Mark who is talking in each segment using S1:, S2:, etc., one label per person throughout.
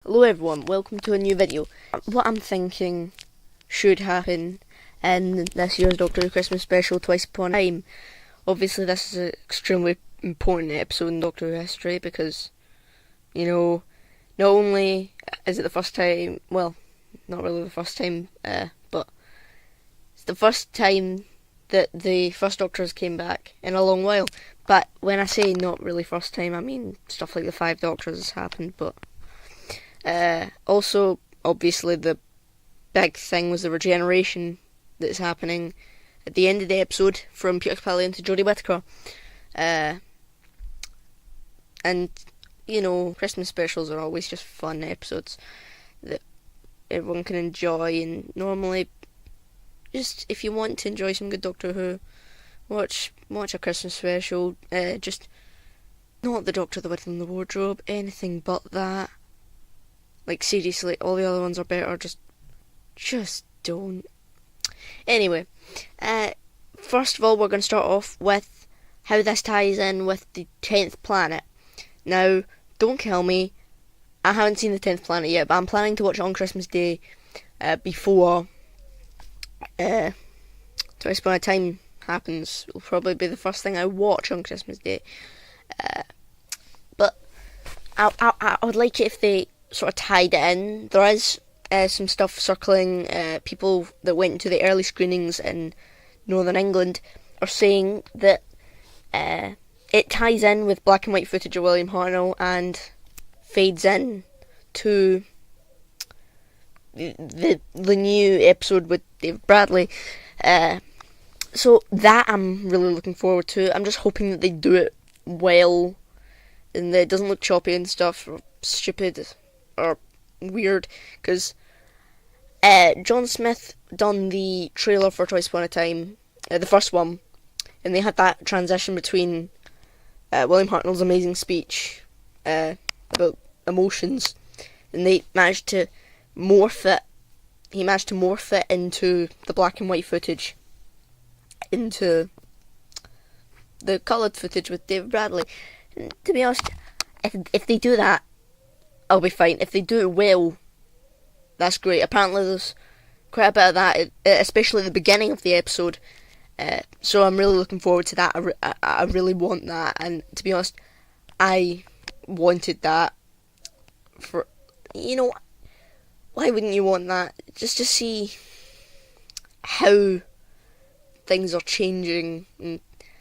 S1: Hello everyone, welcome to a new video. What I'm thinking should happen in this year's Doctor Who Christmas special, Twice Upon a Time. Obviously this is an extremely important episode in Doctor Who history because, you know, not only is it the first time, well, not really the first time, but it's the first time that the first Doctors came back in a long while. But when I say not really first time, I mean stuff like the Five Doctors has happened, but also, obviously, the big thing was the regeneration that's happening at the end of the episode from Peter Capaldi into Jodie Whittaker. And, you know, Christmas specials are always just fun episodes that everyone can enjoy, and normally, just if you want to enjoy some good Doctor Who, watch a Christmas special. Just not the Doctor, the Widow and the Wardrobe, anything but that. Like, seriously, all the other ones are better, just don't. Anyway, first of all, we're going to start off with how this ties in with the 10th planet. Now, don't kill me, I haven't seen the 10th planet yet, but I'm planning to watch it on Christmas Day, before Twice Upon a Time happens. It'll probably be the first thing I watch on Christmas Day. But I would like it if they sort of tied it in. There is some stuff circling. People that went to the early screenings in Northern England are saying that it ties in with black and white footage of William Hartnell and fades in to the new episode with David Bradley. So that I'm really looking forward to. I'm just hoping that they do it well and that it doesn't look choppy and stuff or stupid or weird, because John Smith done the trailer for Twice Upon a Time, the first one, and they had that transition between William Hartnell's amazing speech about emotions, and they managed to morph it. He managed to morph it into the black and white footage, into the coloured footage with David Bradley. And to be honest, if they do that, I'll be fine. If they do it well, that's great. Apparently there's quite a bit of that, especially at the beginning of the episode. So I'm really looking forward to that. I really want that. And to be honest, I wanted that for, you know, why wouldn't you want that? Just to see how things are changing and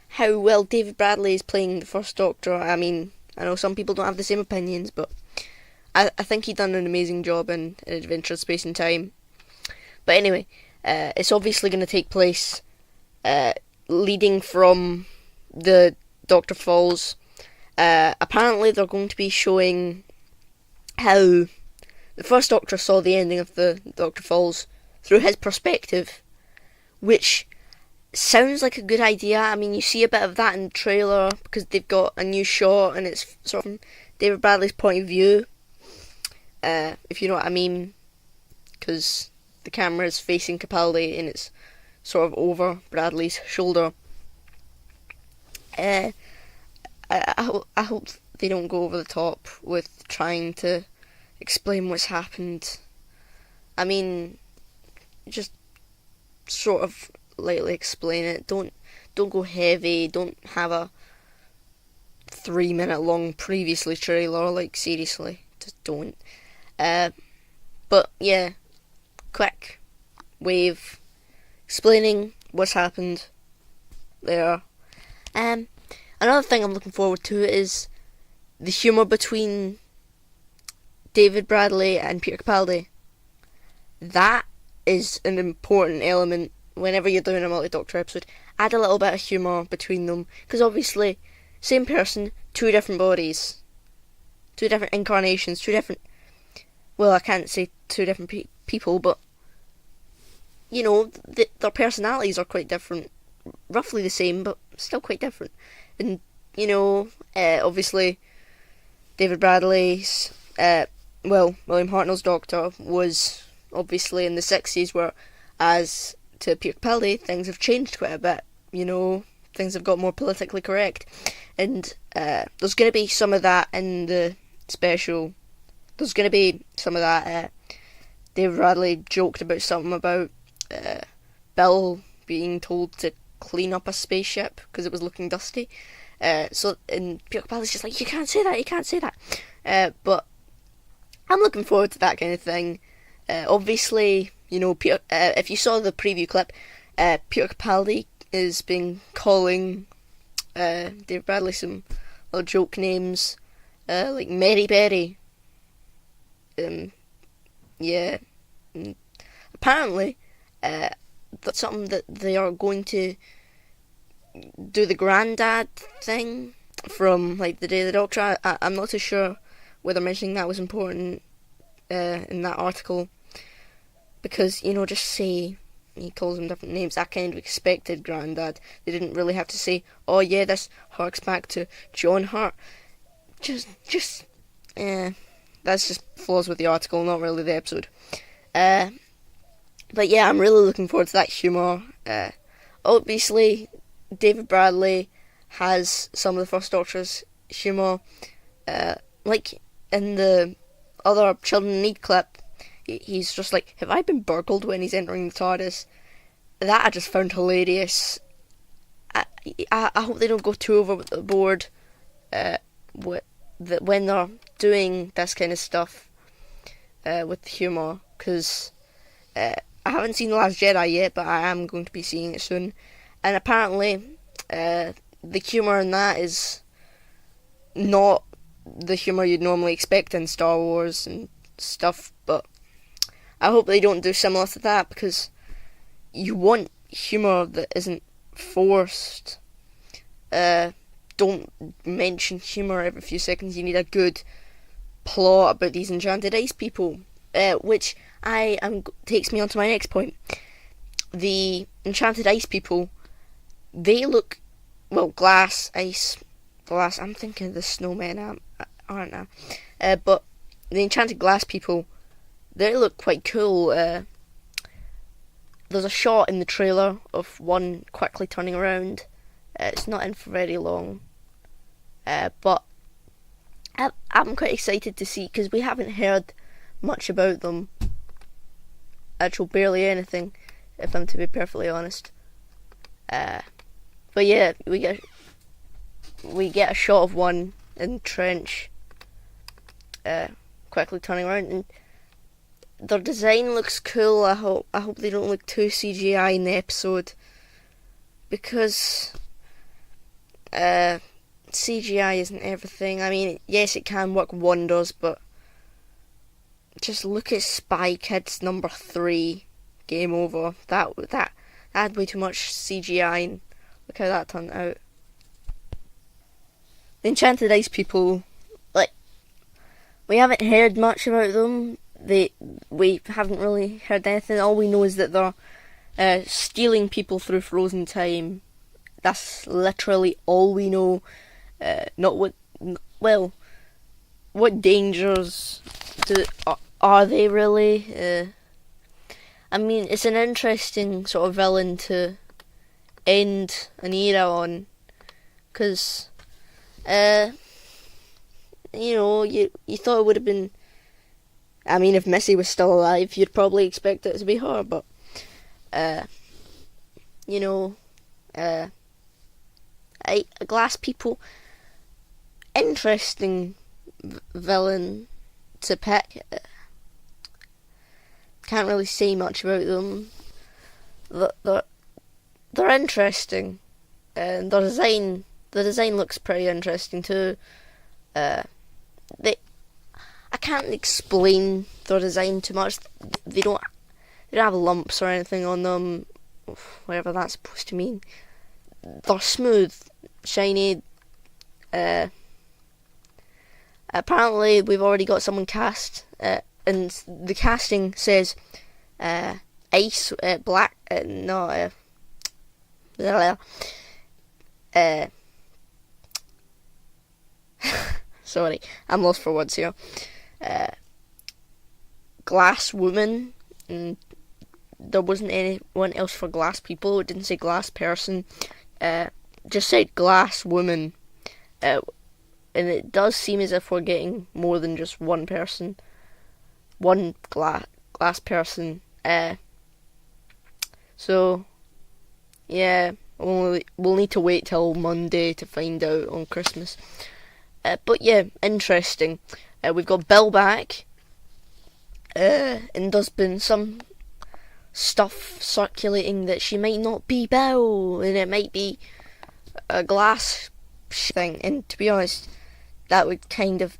S1: how well David Bradley is playing the first Doctor. I mean, I know some people don't have the same opinions, but I think he done an amazing job in Adventure of Space and Time. But anyway, it's obviously going to take place leading from the Doctor Falls. Apparently they're going to be showing how the first Doctor saw the ending of the Doctor Falls through his perspective, which sounds like a good idea. I mean, you see a bit of that in the trailer because they've got a new shot and it's sort of from David Bradley's point of view. If you know what I mean, because the camera is facing Capaldi and it's sort of over Bradley's shoulder. I hope they don't go over the top with trying to explain what's happened. I mean, just sort of lightly explain it. Don't go heavy. Don't have a 3-minute long previously trailer. Like, seriously, just don't. But yeah, quick wave explaining what's happened there. Another thing I'm looking forward to is the humour between David Bradley and Peter Capaldi. That is an important element whenever you're doing a multi-Doctor episode. Add a little bit of humour between them, because obviously, same person, two different bodies, two different incarnations, two different, well, I can't say two different people, but, you know, their personalities are quite different. Roughly the same, but still quite different. And, you know, obviously, David Bradley's, William Hartnell's Doctor was obviously in the 60s, where, as to Peter Capaldi, things have changed quite a bit. You know, things have got more politically correct. And there's going to be some of that in the special there's going to be some of that. David Bradley joked about something about Bill being told to clean up a spaceship because it was looking dusty. And Peter Capaldi's just like, you can't say that. But I'm looking forward to that kind of thing. Obviously, Peter, if you saw the preview clip, Peter Capaldi is been calling David Bradley some little joke names, like Mary Berry. Yeah. Apparently, that's something that they are going to do the granddad thing from like the Day of the Doctor. I'm not too sure whether mentioning that was important in that article, because just say he calls them different names. I kind of expected granddad. They didn't really have to say, oh yeah, this harks back to John Hurt. That's just flaws with the article, not really the episode. But yeah, I'm really looking forward to that humour. Obviously, David Bradley has some of the First Doctor's humour. Like in the other Children in Need clip, he's just like, have I been burgled, when he's entering the TARDIS. That I just found hilarious. I hope they don't go too overboard when they're doing this kind of stuff with humour, because I haven't seen The Last Jedi yet, but I am going to be seeing it soon. And apparently, the humour in that is not the humour you'd normally expect in Star Wars and stuff, but I hope they don't do similar to that, because you want humour that isn't forced. Don't mention humour every few seconds. You need a good plot about these Enchanted Ice People, which takes me on to my next point. The Enchanted Ice People, they look, well, glass. I'm thinking of the snowmen, aren't I? But the Enchanted Glass People, they look quite cool. There's a shot in the trailer of one quickly turning around. It's not in for very long. But I'm quite excited to see, because we haven't heard much about them. Actually, barely anything, if I'm to be perfectly honest. But yeah, we get a shot of one in the trench, quickly turning around, and their design looks cool. I hope they don't look too CGI in the episode, because CGI isn't everything. I mean, yes, it can work wonders, but just look at Spy Kids number 3, Game Over. That had way too much CGI, and look how that turned out. The Enchanted Ice People, like, we haven't heard much about them. We haven't really heard anything. All we know is that they're stealing people through frozen time. That's literally all we know. What dangers are they really? I mean, it's an interesting sort of villain to end an era on, because you thought it would have been. I mean, if Missy was still alive, you'd probably expect it to be her, but Glass People, interesting villain to pick. Can't really say much about them. They're interesting, and the design looks pretty interesting too. I can't explain their design too much. They don't have lumps or anything on them, whatever that's supposed to mean. They're smooth, shiny. Apparently, we've already got someone cast, and the casting says ice, black, sorry, I'm lost for words here. Glass woman, and there wasn't anyone else for glass people. It didn't say glass person. Just said glass woman. And it does seem as if we're getting more than just one person. one glass person. So yeah, we'll need to wait till Monday to find out on Christmas. But yeah, interesting. We've got Belle back, and there's been some stuff circulating that she might not be Belle, and it might be a glass thing. And to be honest, that would kind of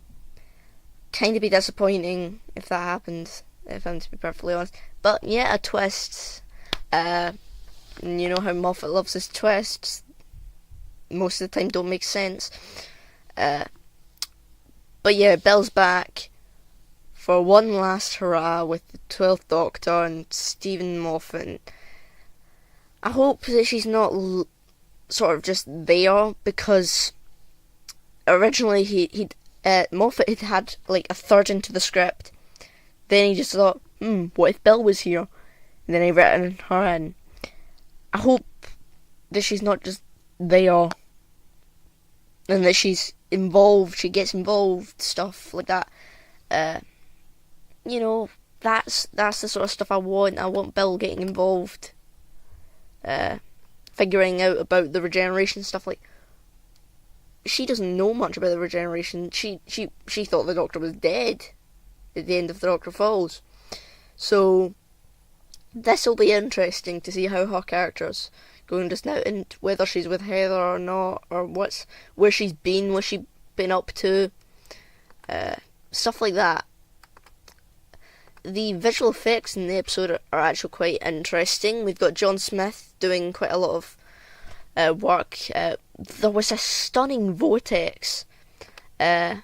S1: be disappointing if that happened, if I'm to be perfectly honest. But yeah, a twist. You know how Moffat loves his twists. Most of the time don't make sense. But yeah, Belle's back for one last hurrah with the 12th Doctor and Stephen Moffat. I hope that she's not sort of just there, because originally Moffat had like a third into the script. Then he just thought, what if Belle was here? And then he written her in. I hope that she's not just there, and that she's involved. She gets involved, stuff like that. You know, that's the sort of stuff I want. I want Belle getting involved, figuring out about the regeneration stuff. Like, she doesn't know much about the regeneration. She thought the Doctor was dead at the end of the Doctor Falls. So this will be interesting to see how her character's going just now, and whether she's with Heather or not, or where she's been, what she's been up to, stuff like that. The visual effects in the episode are actually quite interesting. We've got John Smith doing quite a lot of work. There was a stunning vortex that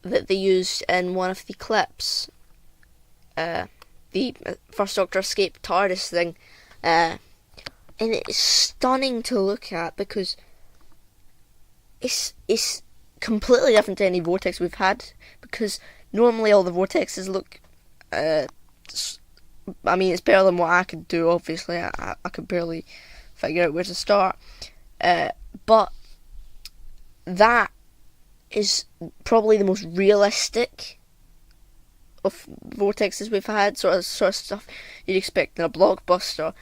S1: they used in one of the clips. The First Doctor escape TARDIS thing. And it's stunning to look at, because it's completely different to any vortex we've had, because normally all the vortexes look, I mean, it's better than what I could do, obviously. I could barely figure out where to start. But that is probably the most realistic of vortexes we've had, sort of stuff you'd expect in a blockbuster.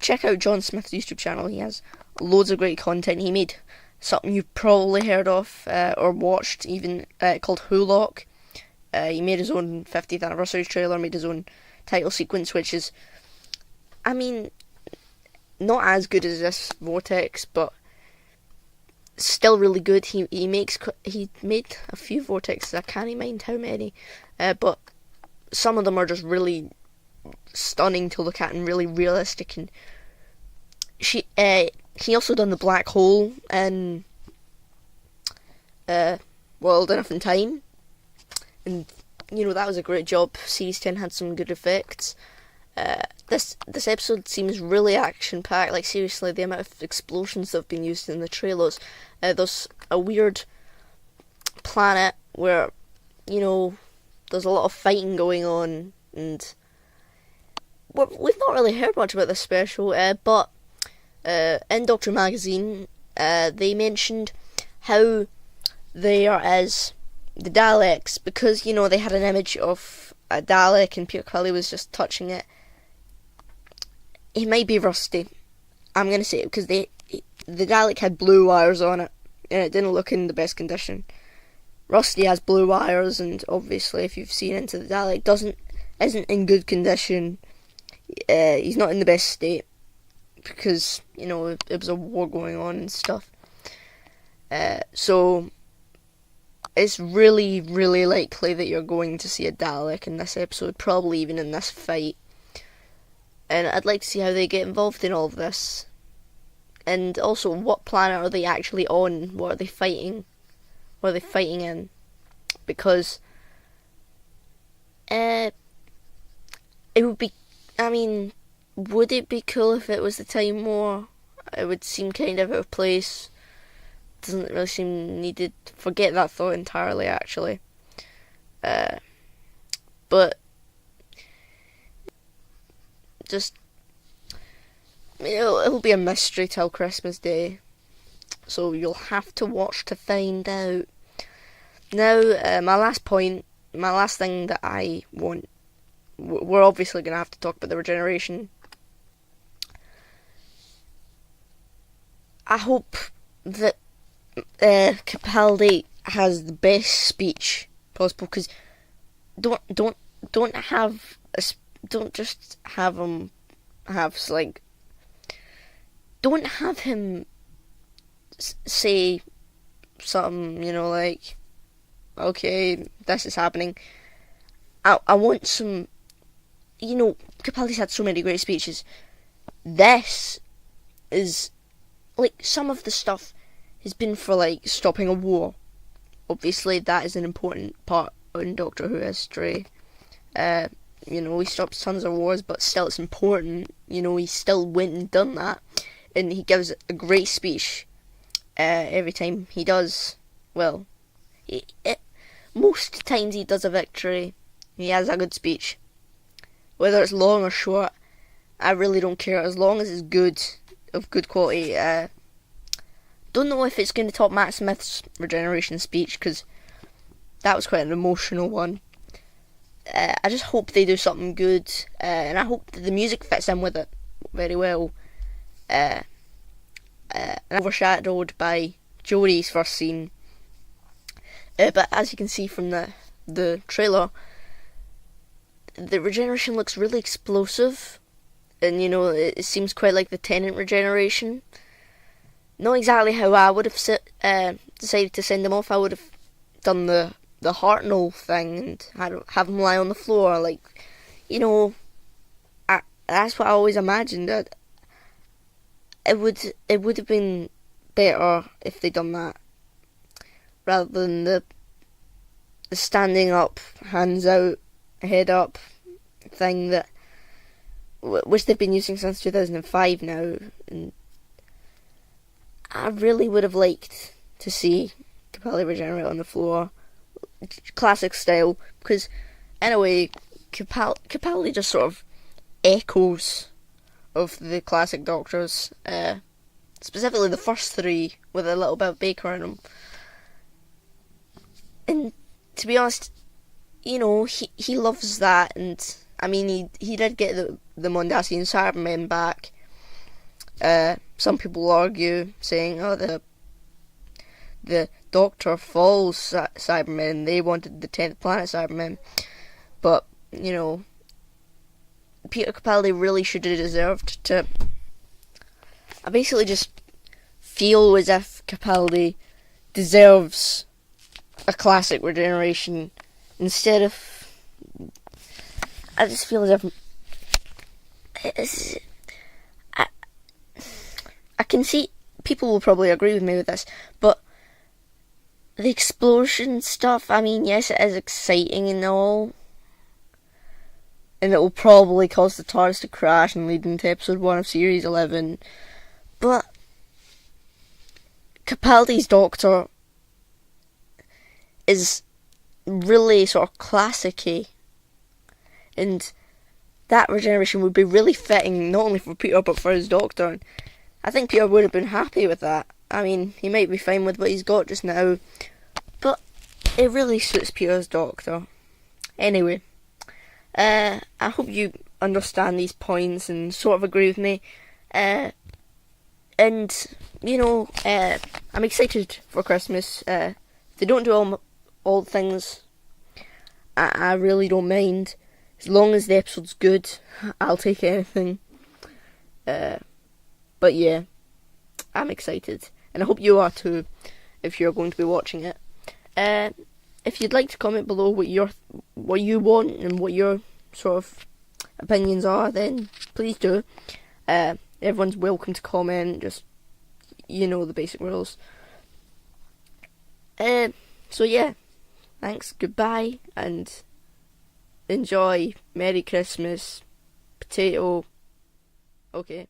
S1: Check out John Smith's YouTube channel. He has loads of great content. He made something you've probably heard of, or watched even, called Hulock. He made his own 50th anniversary trailer, made his own title sequence, which is, I mean, not as good as this vortex, but still really good. He made a few vortexes. I can't mind how many, but some of them are just really stunning to look at and really realistic. And he also done the black hole in World Enough in Time, and you know, that was a great job. Series 10 had some good effects. This episode seems really action packed. Like, seriously, the amount of explosions that have been used in the trailers. There's a weird planet where, you know, there's a lot of fighting going on, and we've not really heard much about this special, but in Doctor Magazine, they mentioned how there is the Daleks, because, you know, they had an image of a Dalek and Peter Cully was just touching it. He might be rusty. I'm going to say it, because the Dalek had blue wires on it, and it didn't look in the best condition. Rusty has blue wires, and obviously, if you've seen Into the Dalek, isn't in good condition. He's not in the best state, because, you know, it was a war going on and stuff. So it's really, really likely that you're going to see a Dalek in this episode, probably even in this fight. And I'd like to see how they get involved in all of this. And also, what planet are they actually on? What are they fighting? What are they fighting in? Because it would be, I mean, would it be cool if it was the Time War? It would seem kind of out of place. Doesn't really seem needed. Forget that thought entirely, actually. But just, it'll be a mystery till Christmas Day, so you'll have to watch to find out. Now, my last point my last thing that I want, we're obviously going to have to talk about the regeneration. I hope that Capaldi has the best speech possible, because don't have don't just have him have like don't have him say something, like, okay, this is happening. I want some, Capaldi's had so many great speeches. This is, like, some of the stuff has been for, like, stopping a war. Obviously, that is an important part in Doctor Who history. He stopped tons of wars, but still it's important. He still went and done that. And he gives a great speech every time he does. Well, most times he does a victory, he has a good speech. Whether it's long or short, I really don't care, as long as it's good, of good quality. Don't know if it's going to top Matt Smith's regeneration speech, because that was quite an emotional one. I just hope they do something good, and I hope that the music fits in with it very well. Overshadowed by Jodie's first scene. But as you can see from the trailer, the regeneration looks really explosive, and it seems quite like the Tennant regeneration. Not exactly how I would have decided to send him off. I would have done the Hartnell thing and have him lie on the floor, like, that's what I always imagined. It would have been better if they'd done that, rather than the standing up, hands out, head up thing which they've been using since 2005 now. And I really would have liked to see Capaldi regenerate on the floor, classic style, because in a way Capaldi just sort of echoes of the classic Doctors, specifically the first three, with a little bit of Baker in them. And to be honest, he loves that, and I mean he did get the Mondasian Cybermen back. Some people argue, saying, the Doctor Falls Cybermen, they wanted the 10th Planet Cybermen, but Peter Capaldi really should have deserved to. I basically just feel as if Capaldi deserves a classic regeneration instead of. I just feel as if I can see people will probably agree with me with this, but the explosion stuff, I mean, yes, it is exciting and all, and it will probably cause the TARDIS to crash and lead into episode 1 of series 11, but Capaldi's Doctor is really sort of classic-y, and that regeneration would be really fitting, not only for Peter but for his Doctor. And I think Peter would have been happy with that. I mean, he might be fine with what he's got just now, but it really suits Peter's Doctor. Anyway, I hope you understand these points and sort of agree with me. And I'm excited for Christmas. If they don't do all things, I really don't mind. As long as the episode's good, I'll take anything. But yeah, I'm excited, and I hope you are too, if you're going to be watching it. If you'd like to comment below what you want and what your sort of opinions are, then please do. Everyone's welcome to comment, just, the basic rules. So yeah, thanks, goodbye, and enjoy. Merry Christmas, potato. Okay.